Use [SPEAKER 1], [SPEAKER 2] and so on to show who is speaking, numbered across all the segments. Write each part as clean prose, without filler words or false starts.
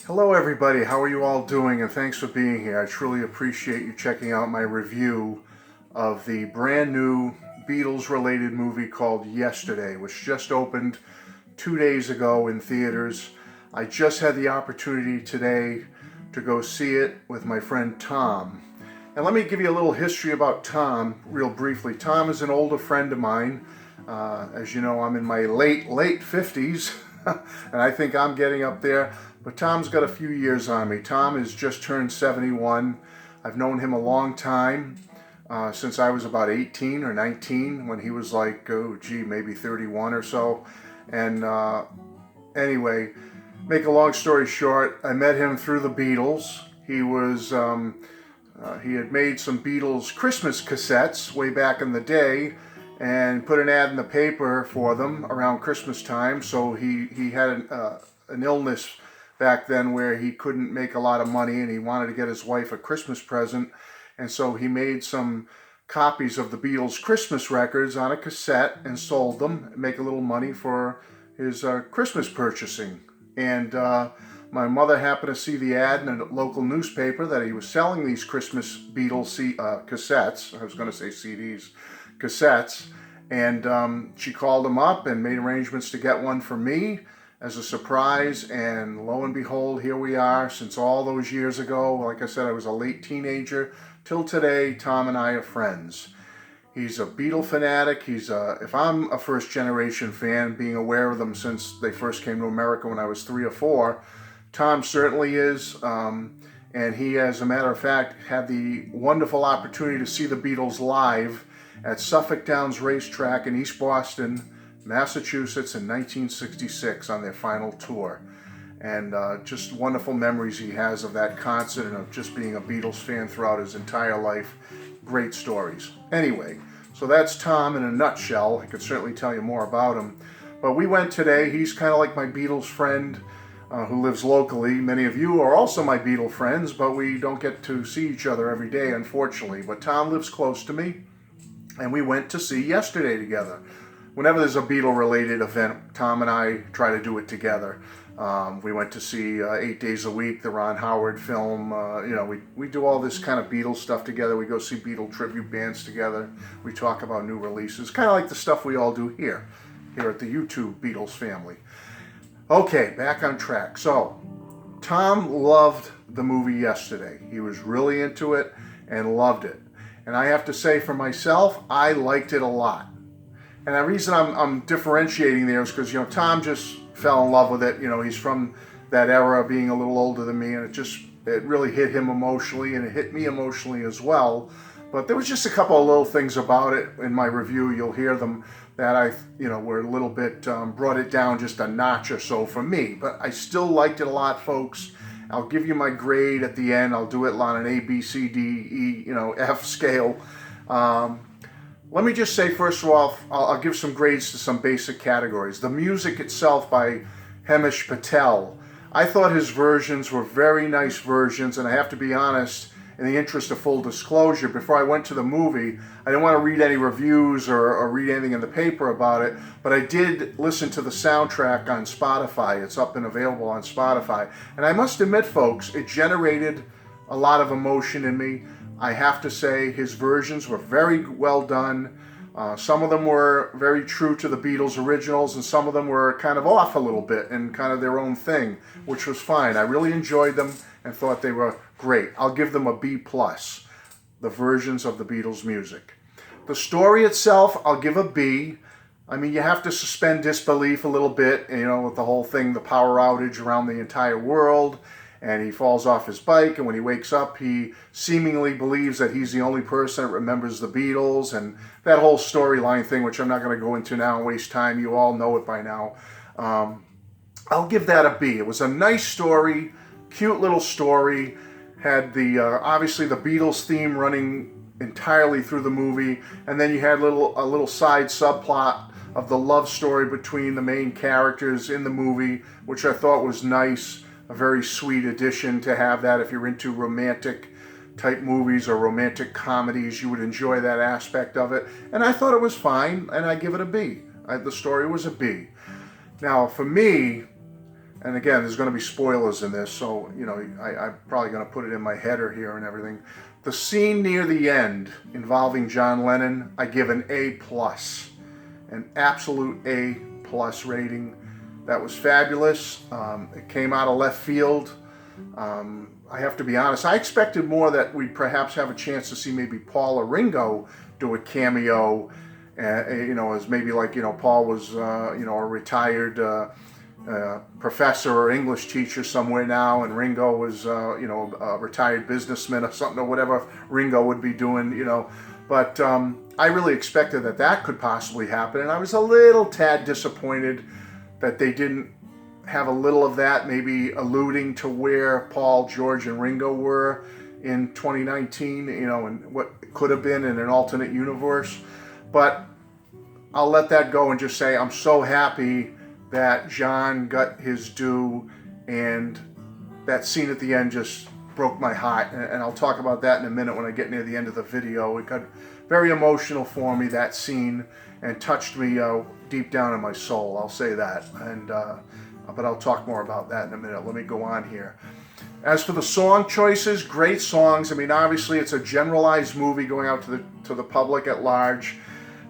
[SPEAKER 1] Hello everybody, how are you all doing? And thanks for being here. I truly appreciate you checking out my review of the brand new Beatles related movie called Yesterday, which just opened 2 days ago in theaters. I just had the opportunity today to go see it with my friend Tom. And let me give you a little history about Tom real briefly. Tom is an older friend of mine. As you know, I'm in my late 50s, and I think I'm getting up there. But Tom's got a few years on me. Tom has just turned 71. I've known him a long time, since I was about 18 or 19, when he was like, maybe 31 or so. And anyway, make a long story short, I met him through the Beatles. He had made some Beatles Christmas cassettes way back in the day and put an ad in the paper for them around Christmas time. So he had an illness back then where he couldn't make a lot of money and he wanted to get his wife a Christmas present. And so he made some copies of the Beatles Christmas records on a cassette and sold them, make a little money for his Christmas purchasing. And my mother happened to see the ad in a local newspaper that he was selling these Christmas Beatles cassettes. I was going to say CDs, cassettes. And she called him up and made arrangements to get one for me as a surprise, and lo and behold, here we are. Since all those years ago, like I said, I was a late teenager, till today, Tom and I are friends. He's a Beatle fanatic. If I'm a first generation fan, being aware of them since they first came to America when I was 3 or 4, Tom certainly is. And he, as a matter of fact, had the wonderful opportunity to see the Beatles live at Suffolk Downs Racetrack in East Boston, Massachusetts in 1966 on their final tour. And just wonderful memories he has of that concert and of just being a Beatles fan throughout his entire life. Great stories. Anyway, so that's Tom in a nutshell. I could certainly tell you more about him. But we went today. He's kind of like my Beatles friend who lives locally. Many of you are also my Beatle friends, but we don't get to see each other every day, unfortunately. But Tom lives close to me, and we went to see Yesterday together. Whenever there's a Beatle-related event, Tom and I try to do it together. We went to see 8 Days a Week, the Ron Howard film. We do all this kind of Beatles stuff together. We go see Beatle tribute bands together. We talk about new releases, kind of like the stuff we all do here at the YouTube Beatles family. Okay, back on track. So, Tom loved the movie Yesterday. He was really into it and loved it. And I have to say for myself, I liked it a lot. And the reason I'm differentiating there is because, Tom just fell in love with it. He's from that era, being a little older than me, and it really hit him emotionally, and it hit me emotionally as well. But there was just a couple of little things about it in my review. You'll hear them that were a little bit, brought it down just a notch or so for me. But I still liked it a lot, folks. I'll give you my grade at the end. I'll do it on an A, B, C, D, E, F scale. Let me just say, first of all, I'll give some grades to some basic categories. The music itself by Hemish Patel. I thought his versions were very nice versions, and I have to be honest, in the interest of full disclosure, before I went to the movie, I didn't want to read any reviews or read anything in the paper about it, but I did listen to the soundtrack on Spotify. It's up and available on Spotify. And I must admit, folks, it generated a lot of emotion in me. I have to say his versions were very well done. Some of them were very true to the Beatles originals, and some of them were kind of off a little bit and kind of their own thing, which was fine. I really enjoyed them and thought they were great. I'll give them a B+, the versions of the Beatles music. The story itself, I'll give a B. I mean, you have to suspend disbelief a little bit, with the whole thing, the power outage around the entire world. And he falls off his bike, and when he wakes up, he seemingly believes that he's the only person that remembers the Beatles, and that whole storyline thing, which I'm not going to go into now and waste time. You all know it by now. I'll give that a B. It was a nice story, cute little story. Had obviously the Beatles theme running entirely through the movie, and then you had a little side subplot of the love story between the main characters in the movie, which I thought was nice. A very sweet addition to have that. If you're into romantic type movies or romantic comedies, you would enjoy that aspect of it. And I thought it was fine, and I give it a B. The story was a B. Now, for me, and again, there's going to be spoilers in this, so you know, I'm probably going to put it in my header here and everything. The scene near the end involving John Lennon, I give an A+, an absolute A+ rating. That was fabulous. It came out of left field. I have to be honest, I expected more, that we'd perhaps have a chance to see maybe Paul or Ringo do a cameo, you know, as maybe like, you know, Paul was, you know, a retired professor or English teacher somewhere now, and Ringo was, you know, a retired businessman or something, or whatever Ringo would be doing, you know. But I really expected that that could possibly happen, and I was a little tad disappointed that they didn't have a little of that, maybe alluding to where Paul, George, and Ringo were in 2019, you know, and what could have been in an alternate universe. But I'll let that go and just say I'm so happy that John got his due, and that scene at the end just broke my heart. And I'll talk about that in a minute when I get near the end of the video. It got very emotional for me, that scene, and touched me deep down in my soul, I'll say that. And but I'll talk more about that in a minute. Let me go on here. As for the song choices, great songs. I mean, obviously it's a generalized movie going out to the public at large,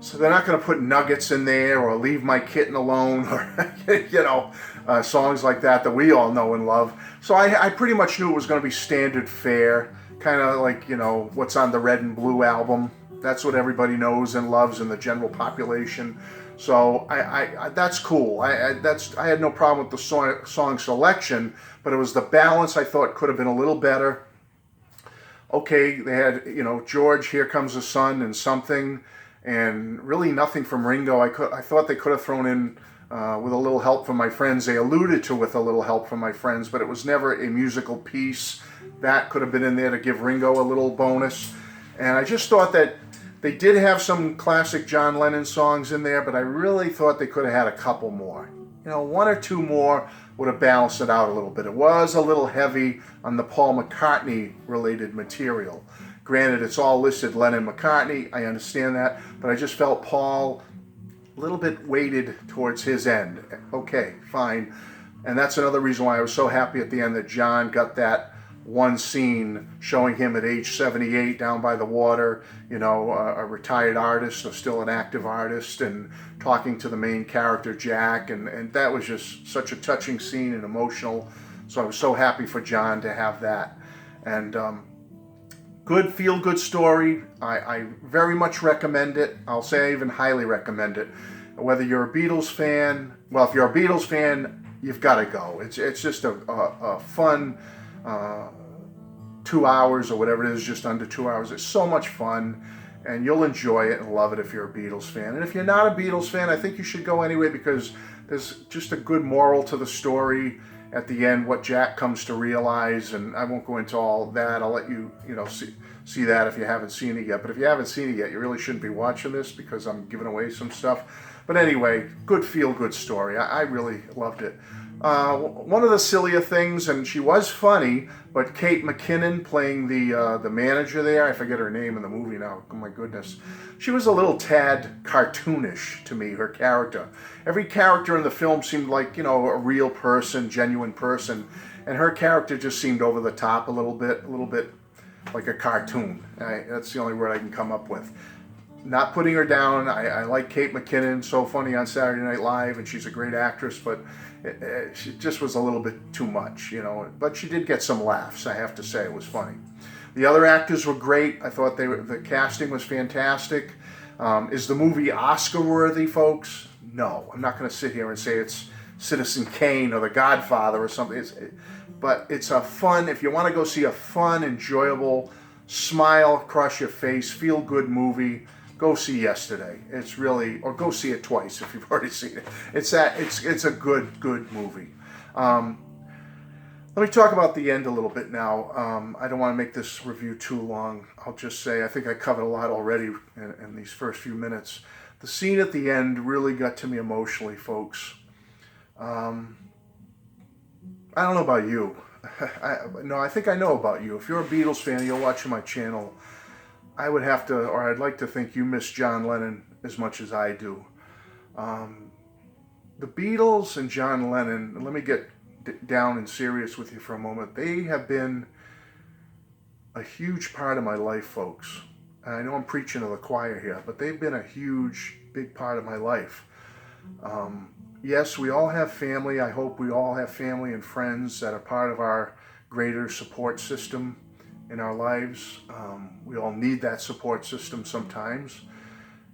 [SPEAKER 1] so they're not going to put nuggets in there or Leave My Kitten Alone or you know, songs like that we all know and love. So I pretty much knew it was going to be standard fare, kind of like, you know, what's on the Red and Blue album. That's what everybody knows and loves in the general population. So I that's cool. I had no problem with the song selection, but it was the balance I thought could have been a little better. Okay, they had, you know, George, Here Comes the Sun, and Something, and really nothing from Ringo. I thought they could have thrown in with a little help from my friends. They alluded to with a little help from my friends, but it was never a musical piece. That could have been in there to give Ringo a little bonus. And I just thought that they did have some classic John Lennon songs in there, but I really thought they could have had a couple more. You know, one or two more would have balanced it out a little bit. It was a little heavy on the Paul McCartney related material. Granted, it's all listed Lennon-McCartney, I understand that, but I just felt Paul a little bit weighted towards his end. Okay, fine. And that's another reason why I was so happy at the end that John got that one scene showing him at age 78 down by the water, you know, a retired artist or still an active artist, and talking to the main character, Jack, and that was just such a touching scene and emotional. So I was so happy for John to have that. And good, feel-good story. I very much recommend it. I'll say I even highly recommend it. Whether you're a Beatles fan, well, if you're a Beatles fan, you've got to go. It's just a fun 2 hours or whatever it is, just under 2 hours. It's so much fun, and you'll enjoy it and love it if you're a Beatles fan. And if you're not a Beatles fan, I think you should go anyway, because there's just a good moral to the story at the end, what Jack comes to realize, and I won't go into all that. I'll let you, you know, see that if you haven't seen it yet. But if you haven't seen it yet, you really shouldn't be watching this, because I'm giving away some stuff. But anyway, good feel-good story. I really loved it. One of the sillier things, and she was funny, but Kate McKinnon playing the manager there, I forget her name in the movie now, oh my goodness. She was a little tad cartoonish to me, her character. Every character in the film seemed like, you know, a real person, genuine person, and her character just seemed over the top a little bit like a cartoon. That's the only word I can come up with. Not putting her down. I like Kate McKinnon, so funny on Saturday Night Live, and she's a great actress, but she just was a little bit too much, you know. But she did get some laughs, I have to say. It was funny. The other actors were great. I thought the casting was fantastic. Is the movie Oscar-worthy, folks? No. I'm not going to sit here and say it's Citizen Kane or The Godfather or something. But it's a fun, if you want to go see a fun, enjoyable, smile across your face, feel-good movie, go see Yesterday. It's really, or go see it twice if you've already seen it. It's a good movie. Let me talk about the end a little bit now. I don't want to make this review too long. I'll just say I think I covered a lot already in these first few minutes. The scene at the end really got to me emotionally, folks. I don't know about you. I think I know about you. If you're a Beatles fan and you're watching my channel, I would have to, or I'd like to think you miss John Lennon as much as I do. The Beatles and John Lennon, let me get down and serious with you for a moment. They have been a huge part of my life, folks. And I know I'm preaching to the choir here, but they've been a huge, big part of my life. Yes, we all have family. I hope we all have family and friends that are part of our greater support system in our lives. We all need that support system sometimes,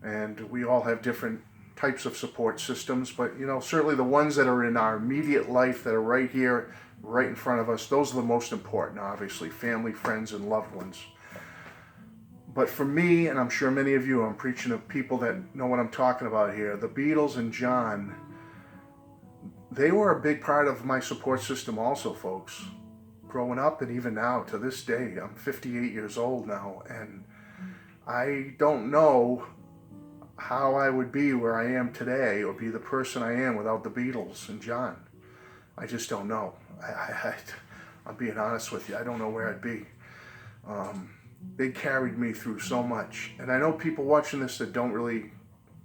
[SPEAKER 1] and we all have different types of support systems, but certainly the ones that are in our immediate life that are right here, right in front of us, those are the most important, obviously, family, friends, and loved ones. But for me, and I'm sure many of you, I'm preaching to people that know what I'm talking about here, the Beatles and John, they were a big part of my support system also, folks. Growing up and even now, to this day, I'm 58 years old now, and I don't know how I would be where I am today or be the person I am without the Beatles and John. I just don't know. I'm being honest with you. I don't know where I'd be. They carried me through so much. And I know people watching this that don't really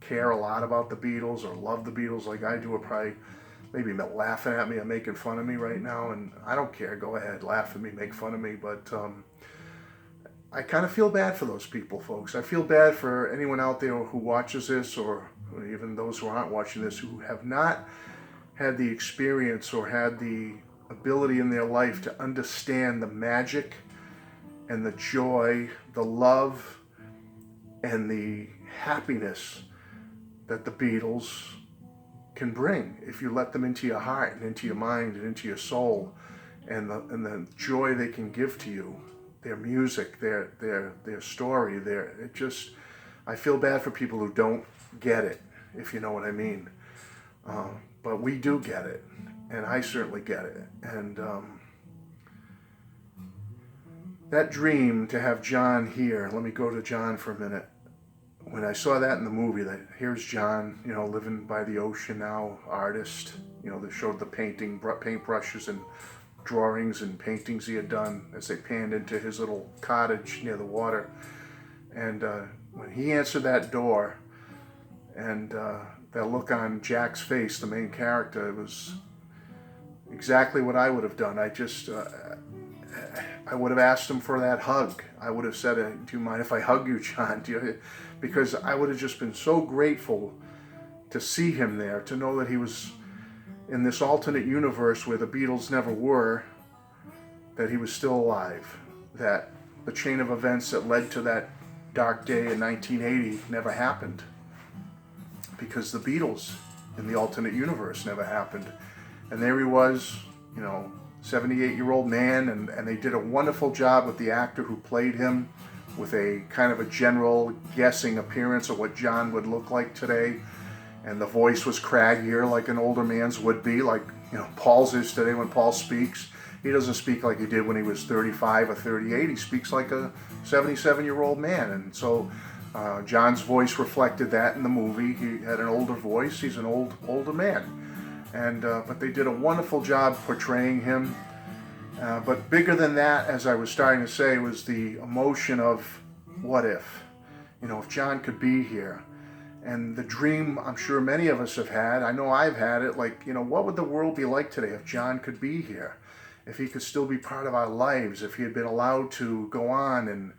[SPEAKER 1] care a lot about the Beatles or love the Beatles like I do are probably maybe laughing at me or making fun of me right now. And I don't care. Go ahead. Laugh at me. Make fun of me. But I kind of feel bad for those people, folks. I feel bad for anyone out there who watches this, or even those who aren't watching this, who have not had the experience or had the ability in their life to understand the magic and the joy, the love, and the happiness that the Beatles can bring if you let them into your heart and into your mind and into your soul, and the joy they can give to you. Their music, their story, I feel bad for people who don't get it, if you know what I mean. But we do get it, and I certainly get it. And that dream to have John here, let me go to John for a minute. When I saw that in the movie, that here's John, living by the ocean now, artist, they showed the paintbrushes and drawings and paintings he had done as they panned into his little cottage near the water. And when he answered that door, and that look on Jack's face, the main character, it was exactly what I would have done. I would have asked him for that hug. I would have said, do you mind if I hug you, John? Because I would have just been so grateful to see him there, to know that he was in this alternate universe where the Beatles never were, that he was still alive, that the chain of events that led to that dark day in 1980 never happened, because the Beatles in the alternate universe never happened. And there he was, 78-year-old man, and they did a wonderful job with the actor who played him, with a kind of a general guessing appearance of what John would look like today. And the voice was craggier, like an older man's would be, like Paul's is today. When Paul speaks, he doesn't speak like he did when he was 35 or 38. He speaks like a 77-year-old man. And so John's voice reflected that in the movie. He had an older voice. He's an older man. And but they did a wonderful job portraying him. But bigger than that, as I was starting to say, was the emotion of what if? If John could be here. And the dream I'm sure many of us have had, I know I've had it, like, what would the world be like today if John could be here? If he could still be part of our lives, if he had been allowed to go on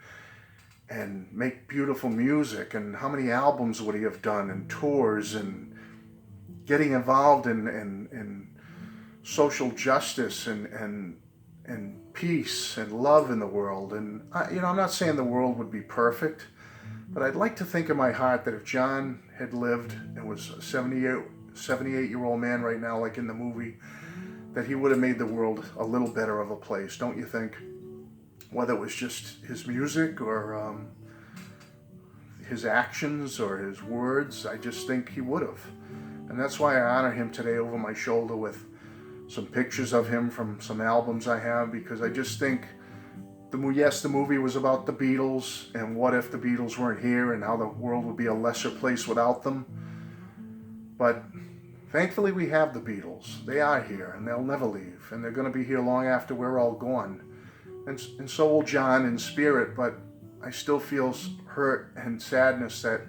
[SPEAKER 1] and make beautiful music, and how many albums would he have done, and tours, and getting involved in social justice and peace and love in the world. And, I'm not saying the world would be perfect, but I'd like to think in my heart that if John had lived and was a 78-year-old man right now, like in the movie, that he would have made the world a little better of a place, don't you think? Whether it was just his music or his actions or his words, I just think he would have. And that's why I honor him today over my shoulder with some pictures of him from some albums I have, because I just think the movie was about the Beatles, and what if the Beatles weren't here, and how the world would be a lesser place without them. But thankfully we have the Beatles. They are here, and they'll never leave, and they're going to be here long after we're all gone. And so will John in spirit, but I still feel hurt and sadness that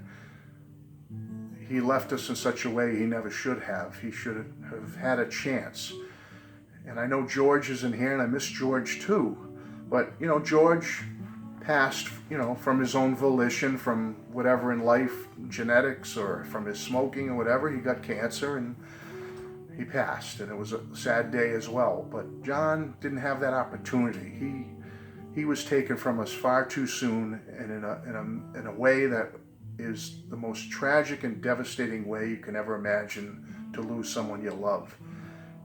[SPEAKER 1] he left us in such a way he never should have. He should have had a chance. And I know George is in here, and I miss George too. But, you know, George passed, you know, from his own volition, from whatever in life, genetics, or from his smoking or whatever. He got cancer and he passed, and it was a sad day as well. But John didn't have that opportunity. He was taken from us far too soon, and in a way that is the most tragic and devastating way you can ever imagine, to lose someone you love.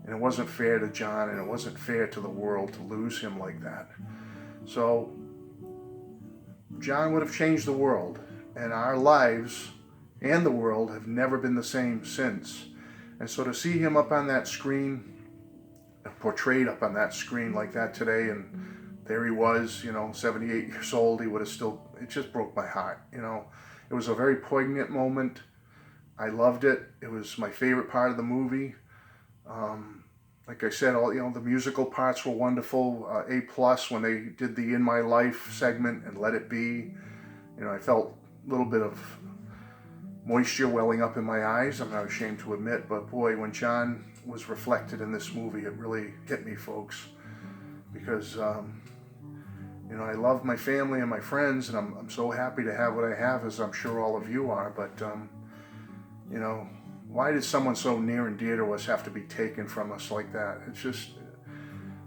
[SPEAKER 1] And it wasn't fair to John, and it wasn't fair to the world to lose him like that. So John would have changed the world, and our lives and the world have never been the same since. And so to see him up on that screen, portrayed up on that screen like that today, and there he was, you know, 78 years old, he would have still, it just broke my heart, you know. It was a very poignant moment. I loved it. It was my favorite part of the movie. Like I said, all, you know, the musical parts were wonderful. A plus when they did the In My Life segment and Let It Be. You know, I felt a little bit of moisture welling up in my eyes, I'm not ashamed to admit, but boy, when John was reflected in this movie, it really hit me, folks, because you know, I love my family and my friends, and I'm so happy to have what I have, as I'm sure all of you are. But you know, why did someone so near and dear to us have to be taken from us like that? It's just,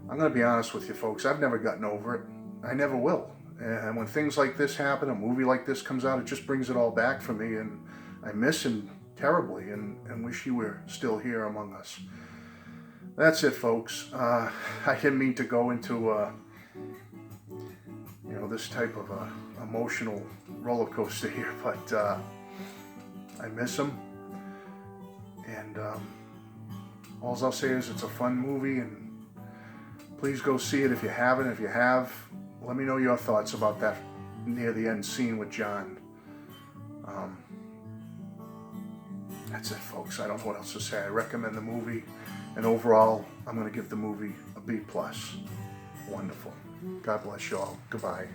[SPEAKER 1] I'm going to be honest with you, folks, I've never gotten over it. I never will. And when things like this happen, a movie like this comes out, it just brings it all back for me, and I miss him terribly, and wish he were still here among us. That's it, folks. I didn't mean to go into you know, this type of emotional roller coaster here, but I miss him, and all I'll say is it's a fun movie, and please go see it if you haven't. If you have, let me know your thoughts about that near the end scene with John. That's it, folks. I don't know what else to say. I recommend the movie, and overall, I'm going to give the movie a B+. Wonderful. God bless you all. Goodbye.